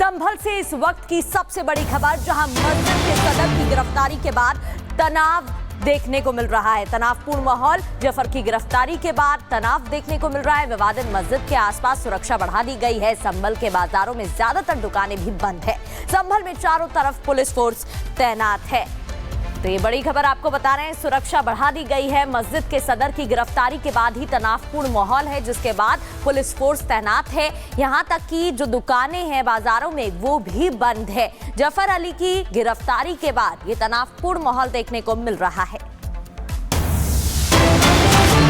संभल से इस वक्त की सबसे बड़ी खबर, जहां मस्जिद के सदर की गिरफ्तारी के बाद तनाव देखने को मिल रहा है। तनावपूर्ण माहौल। जफर की गिरफ्तारी के बाद तनाव देखने को मिल रहा है। विवादित मस्जिद के आसपास सुरक्षा बढ़ा दी गई है। संभल के बाजारों में ज्यादातर दुकानें भी बंद है। संभल में चारों तरफ पुलिस फोर्स तैनात है। तो ये बड़ी खबर आपको बता रहे हैं, सुरक्षा बढ़ा दी गई है। मस्जिद के सदर की गिरफ्तारी के बाद ही तनावपूर्ण माहौल है, जिसके बाद पुलिस फोर्स तैनात है। यहां तक कि जो दुकानें हैं बाजारों में वो भी बंद है। जफर अली की गिरफ्तारी के बाद ये तनावपूर्ण माहौल देखने को मिल रहा है।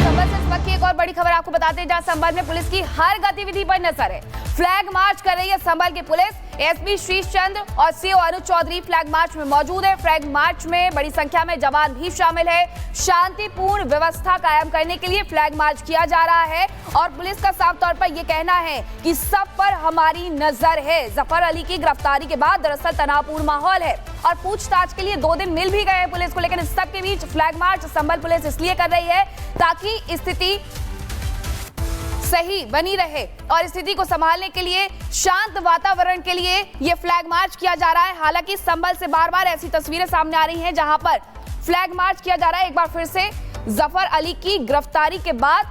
संभल से इस वक्त की एक और बड़ी खबर आपको बताते हैं, जहां संभल में पुलिस की हर गतिविधि पर नजर है। फ्लैग मार्च कर रही है संभल की पुलिस। एसपी शीश चंद्र और सीओ अनुज चौधरी फ्लैग मार्च में मौजूद है। फ्लैग मार्च में बड़ी संख्या में जवान भी शामिल है। शांतिपूर्ण व्यवस्था कायम करने के लिए फ्लैग मार्च किया जा रहा है और पुलिस का साफ तौर पर यह कहना है कि सब पर हमारी नजर है। जफर अली की गिरफ्तारी के बाद दरअसल तनावपूर्ण माहौल है और पूछताछ के लिए 2 दिन मिल भी गए हैं पुलिस को, लेकिन इस सब के बीच फ्लैग मार्च संभल पुलिस इसलिए कर रही है ताकि स्थिति सही बनी रहे और स्थिति को संभालने के लिए, शांत वातावरण के लिए ये फ्लैग मार्च किया जा रहा है। हालांकि संभल से बार बार ऐसी तस्वीरें सामने आ रही हैं जहां पर फ्लैग मार्च किया जा रहा है। एक बार फिर से जफर अली की गिरफ्तारी के बाद,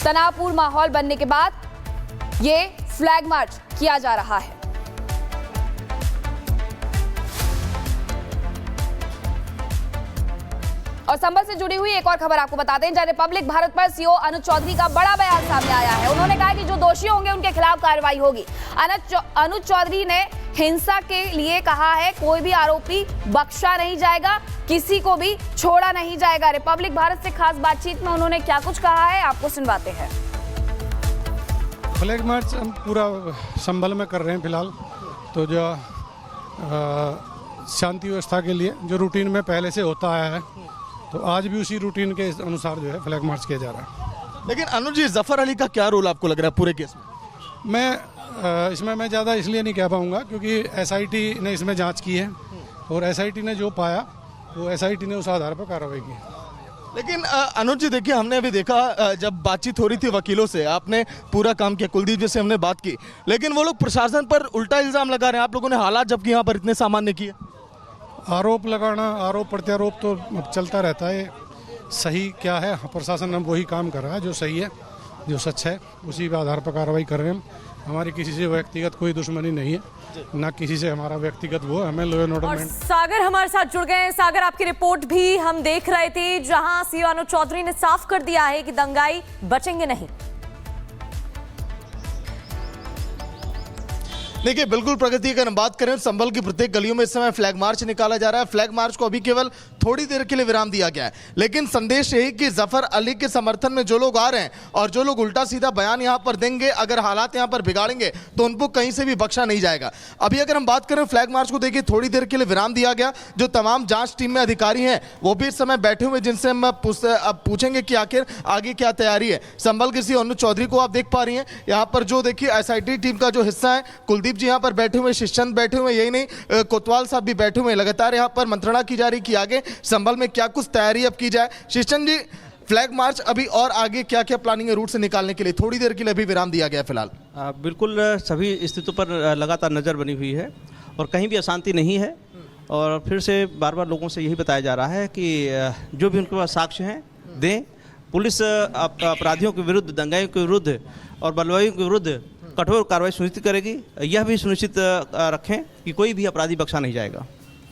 तनावपूर्ण माहौल बनने के बाद ये फ्लैग मार्च किया जा रहा है। और संभल से जुड़ी हुई एक और खबर आपको बताते हैं, जहां रिपब्लिक भारत पर सीओ अनुज चौधरी का बड़ा बयान सामने आया है। उन्होंने कहा कि जो दोषी होंगे उनके खिलाफ कार्रवाई होगी। अनुज चौधरी ने हिंसा के लिए कहा है, कोई भी आरोपी बख्शा नहीं जाएगा, किसी को भी छोड़ा नहीं जाएगा। रिपब्लिक भारत से खास बातचीत में उन्होंने क्या कुछ कहा है, आपको सुनवाते हैं। फ्लैग मार्च हम पूरा संभल में कर रहे हैं फिलहाल। तो जो शांति व्यवस्था के लिए जो रूटीन में पहले से होता आया है, तो आज भी उसी रूटीन के अनुसार जो है फ्लैग मार्च किया जा रहा है। लेकिन अनुज जी, जफर अली का क्या रोल आपको लग रहा है पूरे केस में? इसमें मैं ज़्यादा इसलिए नहीं कह पाऊँगा क्योंकि एसआईटी ने इसमें जांच की है और एसआईटी ने जो पाया वो एसआईटी ने उस आधार पर कार्रवाई की। लेकिन अनुज जी देखिए, हमने अभी देखा जब बातचीत हो रही थी वकीलों से, आपने पूरा काम किया, कुलदीप जी से हमने बात की, लेकिन वो लोग प्रशासन पर उल्टा इल्ज़ाम लगा रहे हैं। आप लोगों ने हालात जबकि यहाँ पर इतने सामान्य किए। आरोप लगाना, आरोप प्रत्यारोप तो चलता रहता है। सही क्या है, प्रशासन हम वही काम कर रहा है जो सही है, जो सच है, उसी के आधार पर कार्रवाई कर रहे हैं। हमारी किसी से व्यक्तिगत कोई दुश्मनी नहीं है, ना किसी से हमारा व्यक्तिगत वो, हमें लॉ एंड ऑर्डर। और सागर हमारे साथ जुड़ गए हैं। सागर, आपकी रिपोर्ट भी हम देख रहे थे, जहां सीओ अनुज चौधरी ने साफ कर दिया है कि दंगाई बचेंगे नहीं। देखिए, बिल्कुल प्रगति की बात करें, संभल की प्रत्येक गलियों में इस समय फ्लैग मार्च निकाला जा रहा है। फ्लैग मार्च को अभी केवल थोड़ी देर के लिए विराम दिया गया है, लेकिन संदेश यही कि जफर अली के समर्थन में जो लोग आ रहे हैं और जो लोग उल्टा सीधा बयान यहां पर देंगे, अगर हालात यहां पर बिगाड़ेंगे तो उनको कहीं से भी बख्शा नहीं जाएगा। अभी अगर हम बात करें फ्लैग मार्च को, देखिए थोड़ी देर के लिए विराम दिया गया। जो तमाम जांच टीम में अधिकारी हैं वो भी इस समय बैठे हुए, जिनसे हम अब पूछेंगे कि आखिर आगे क्या तैयारी है। संभल के सीओ अनुज चौधरी को आप देख पा रही हैं यहाँ पर, जो देखिए एसआईटी टीम का जो हिस्सा है, कुलदीप जी यहाँ पर बैठे हुए, शिष्चंद बैठे हुए, यही नहीं कोतवाल साहब भी बैठे हुए। लगातार यहाँ पर मंत्रणा की जा रही कि आगे संभल में क्या कुछ तैयारी अब की जाए। शिष्चंद जी, फ्लैग मार्च अभी और आगे क्या क्या प्लानिंग है रूट से निकालने के लिए? थोड़ी देर के लिए अभी विराम दिया गया फिलहाल। बिल्कुल, सभी स्थितियों पर लगातार नज़र बनी हुई है और कहीं भी अशांति नहीं है। और फिर से बार बार लोगों से यही बताया जा रहा है कि जो भी उनके पास साक्ष्य हैं दें। पुलिस अपराधियों के विरुद्ध, दंगाइयों के विरुद्ध और बलवाइयों के विरुद्ध कठोर कार्रवाई सुनिश्चित करेगी। यह भी सुनिश्चित रखें कि कोई भी अपराधी बख्शा नहीं जाएगा,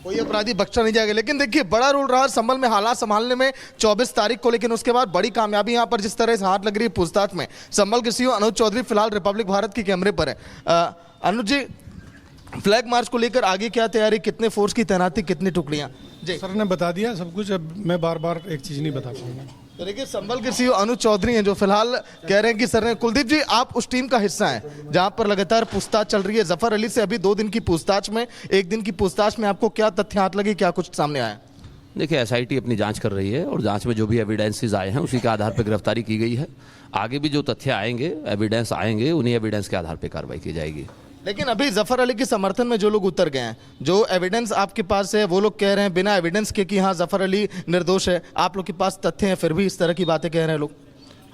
कोई अपराधी बख्शा नहीं जाएगा। लेकिन देखिए, बड़ा रोल रहा संभल में हालात संभालने में 24 तारीख को, लेकिन उसके बाद बड़ी कामयाबी यहाँ पर जिस तरह से हाथ लग रही है पूछताछ में। संभल के सीओ अनुज चौधरी फिलहाल रिपब्लिक भारत के कैमरे पर है। अनुज जी, फ्लैग मार्च को लेकर आगे क्या तैयारी, कितने फोर्स की तैनाती, कितनी टुकड़ियाँ? जी सर ने बता दिया सब कुछ, अब मैं बार बार एक चीज़ नहीं बता पाऊंगा। तो देखिए, संभल के सीओ अनुज चौधरी हैं जो फिलहाल कह रहे हैं कि सर ने, कुलदीप जी आप उस टीम का हिस्सा हैं जहां पर लगातार पूछताछ चल रही है। जफर अली से अभी 2 दिन की पूछताछ में, 1 दिन की पूछताछ में आपको क्या तथ्य हाथ लगे, क्या कुछ सामने आया? देखिए, एसआईटी अपनी जांच कर रही है और जांच में जो भी एविडेंसेस आए हैं उसी के आधार पर गिरफ्तारी की गई है। आगे भी जो तथ्य आएंगे, एविडेंस आएंगे, उन्हीं एविडेंस के आधार पर कार्रवाई की जाएगी। लेकिन अभी जफर अली के समर्थन में जो लोग उतर गए हैं, जो एविडेंस आपके पास है, वो लोग कह रहे हैं बिना एविडेंस के कि हाँ जफर अली निर्दोष है। आप लोग के पास तथ्य हैं, फिर भी इस तरह की बातें कह रहे हैं लोग।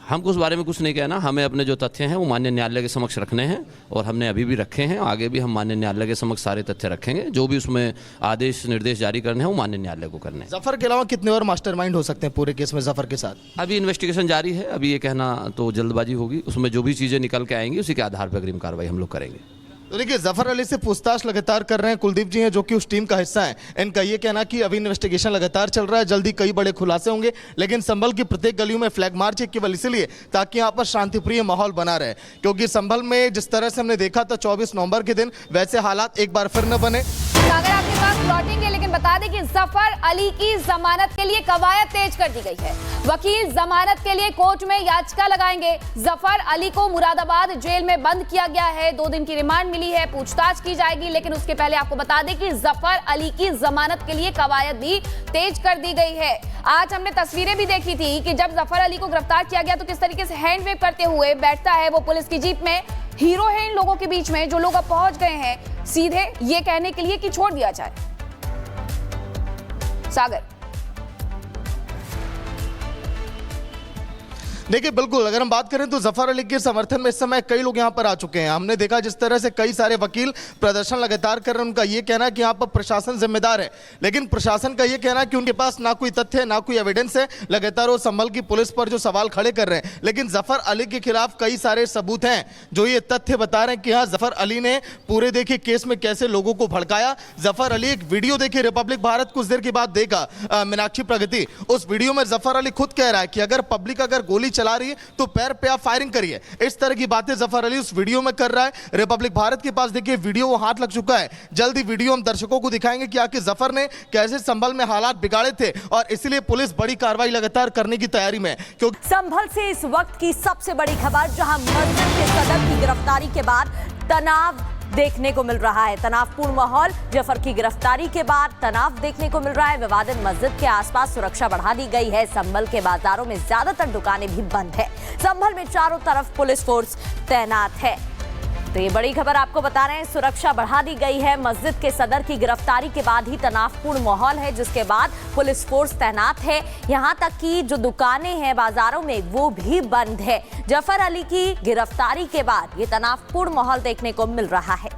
हमको उस बारे में कुछ नहीं कहना। हमें अपने जो तथ्य हैं वो माननीय न्यायालय के समक्ष रखने हैं और हमने अभी भी रखे हैं। आगे भी हम माननीय न्यायालय के समक्ष सारे तथ्य रखेंगे। जो भी उसमें आदेश निर्देश जारी करने हैं वो माननीय न्यायालय को करने हैं। जफर के अलावा कितने और मास्टरमाइंड हो सकते हैं पूरे केस में जफर के साथ? अभी इन्वेस्टिगेशन जारी है। अभी ये कहना तो जल्दबाजी होगी। उसमें जो भी चीज़ें निकल के आएंगी उसी के आधार पर अग्रिम कार्रवाई हम लोग करेंगे। तो देखिए, जफर अली से पूछताछ लगातार कर रहे हैं कुलदीप जी हैं, जो कि उस टीम का हिस्सा है। इनका ये कहना कि अभी इन्वेस्टिगेशन लगातार चल रहा है, जल्दी कई बड़े खुलासे होंगे। लेकिन संभल की प्रत्येक गलियों में फ्लैग मार्च है केवल इसीलिए ताकि यहाँ पर शांतिप्रिय माहौल बना रहे, क्योंकि संभल में जिस तरह से हमने देखा था 24 नवंबर के दिन, वैसे हालात एक बार फिर न बने। सागर आपके पास लौटेंगे, लेकिन बता दें कि जफर अली की जमानत के लिए कवायद तेज कर दी गई है। वकील जमानत के लिए कोर्ट में याचिका लगाएंगे। जफर अली को मुरादाबाद जेल में बंद किया गया है। 2 दिन की रिमांड मिली है, पूछताछ की जाएगी। लेकिन उसके पहले आपको बता दें कि जफर अली की जमानत के लिए कवायद भी तेज कर दी गई है। आज हमने तस्वीरें भी देखी थी कि जब जफर अली को गिरफ्तार किया गया तो किस तरीके से हैंड वेव करते हुए बैठता है वो पुलिस की जीप में। हीरो है इन लोगों के बीच में, जो लोग अब पहुंच गए हैं सीधे ये कहने के लिए कि छोड़ दिया जाए। सागर, देखिए, बिल्कुल अगर हम बात करें तो जफर अली के समर्थन में इस समय कई लोग यहां पर आ चुके हैं। हमने देखा जिस तरह से कई सारे वकील प्रदर्शन लगातार कर रहे हैं। उनका यह कहना है कि यहां पर प्रशासन जिम्मेदार है, लेकिन प्रशासन का यह कहना है कि उनके पास ना कोई तथ्य है, ना कोई एविडेंस है। लगातार वो संभल की पुलिस पर जो सवाल खड़े कर रहे हैं, लेकिन जफर अली के खिलाफ कई सारे सबूत हैं जो ये तथ्य बता रहे हैं कि हाँ, जफर अली ने पूरे देखिए केस में कैसे लोगों को भड़काया। जफर अली एक वीडियो देखिए रिपब्लिक भारत कुछ देर के बाद देगा, मीनाक्षी प्रगति, उस वीडियो में जफर अली खुद कह रहा है कि अगर पब्लिक अगर गोली चला रही है तो पैर पे आप फायरिंग करिए। इस तरह की बातें जफर अली उस वीडियो में कर रहा है। रिपब्लिक भारत के पास देखिए वीडियो वो हाथ लग चुका है। जल्दी वीडियो हम दर्शकों को दिखाएंगे कि आखिर जफर ने कैसे संभल में हालात बिगाड़े थे, और इसीलिए पुलिस बड़ी कार्रवाई लगातार करने की तैयारी में है। क्योंकि संभल से इस वक्त की सबसे बड़ी खबर, जहां मस्जिद के सदर की गिरफ्तारी के बाद तनाव देखने को मिल रहा है। तनावपूर्ण माहौल, जफर की गिरफ्तारी के बाद तनाव देखने को मिल रहा है। विवादित मस्जिद के आसपास सुरक्षा बढ़ा दी गई है। संभल के बाजारों में ज्यादातर दुकानें भी बंद है। संभल में चारों तरफ पुलिस फोर्स तैनात है। तो ये बड़ी खबर आपको बता रहे हैं, सुरक्षा बढ़ा दी गई है। मस्जिद के सदर की गिरफ्तारी के बाद ही तनावपूर्ण माहौल है, जिसके बाद पुलिस फोर्स तैनात है। यहां तक कि जो दुकानें हैं बाजारों में वो भी बंद है। जफर अली की गिरफ्तारी के बाद ये तनावपूर्ण माहौल देखने को मिल रहा है।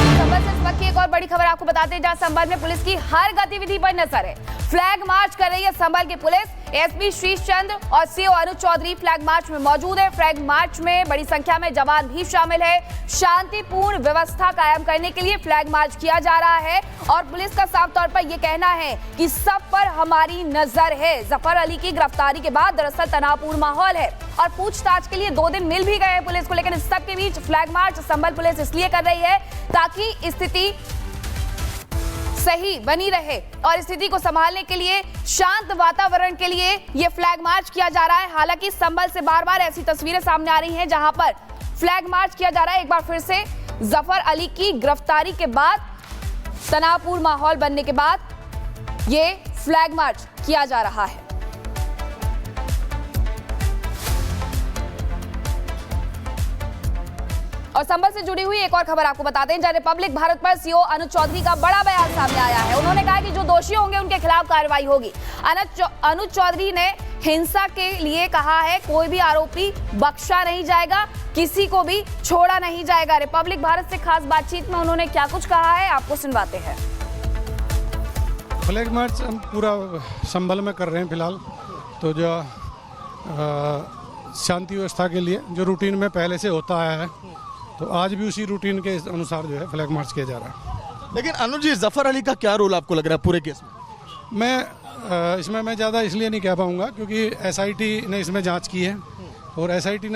संभल से इस वक्त की एक और बड़ी खबर आपको बताते हैं, जहां संभल में पुलिस की हर गतिविधि पर नजर है। फ्लैग मार्च कर रही है संभल की पुलिस। एसपी शीश चंद्र और सीओ अनुज चौधरी फ्लैग मार्च में मौजूद है। फ्लैग मार्च में बड़ी संख्या में जवान भी शामिल है। शांतिपूर्ण व्यवस्था कायम करने के लिए फ्लैग मार्च किया जा रहा है और पुलिस का साफ तौर पर यह कहना है कि सब पर हमारी नजर है। जफर अली की गिरफ्तारी के बाद दरअसल तनावपूर्ण माहौल है और पूछताछ के लिए 2 दिन मिल भी गए हैं पुलिस को, लेकिन इस सब के बीच फ्लैग मार्च संभल पुलिस इसलिए कर रही है ताकि स्थिति सही बनी रहे और स्थिति को संभालने के लिए, शांत वातावरण के लिए ये फ्लैग मार्च किया जा रहा है। हालांकि संभल से बार बार ऐसी तस्वीरें सामने आ रही हैं जहां पर फ्लैग मार्च किया जा रहा है। एक बार फिर से जफर अली की गिरफ्तारी के बाद, तनावपूर्ण माहौल बनने के बाद ये फ्लैग मार्च किया जा रहा है। और संभल से जुड़ी हुई एक और खबर आपको बताते हैं, जहां रिपब्लिक भारत पर सीओ अनुज चौधरी का बड़ा बयान सामने आया है। उन्होंने कहा कि जो दोषी होंगे उनके खिलाफ कार्रवाई होगी। अनुज चौधरी ने हिंसा के लिए कहा है कोई भी आरोपी बख्शा नहीं जाएगा, किसी को भी छोड़ा नहीं जाएगा। रिपब्लिक भारत से खास बातचीत में उन्होंने क्या कुछ कहा है आपको सुनवाते हैं। फ्लैग मार्च हम पूरा संभल में कर रहे हैं फिलहाल। तो जो शांति व्यवस्था के लिए जो रूटीन में पहले से होता आया है, तो आज भी उसी रूटीन के अनुसार जो है फ्लैग मार्च किया जा रहा है। लेकिन अनुज जी, जफर अली का क्या रोल आपको लग रहा है पूरे केस में? इसमें मैं ज़्यादा इसलिए नहीं कह पाऊँगा क्योंकि एसआईटी ने इसमें जांच की है और एसआईटी ने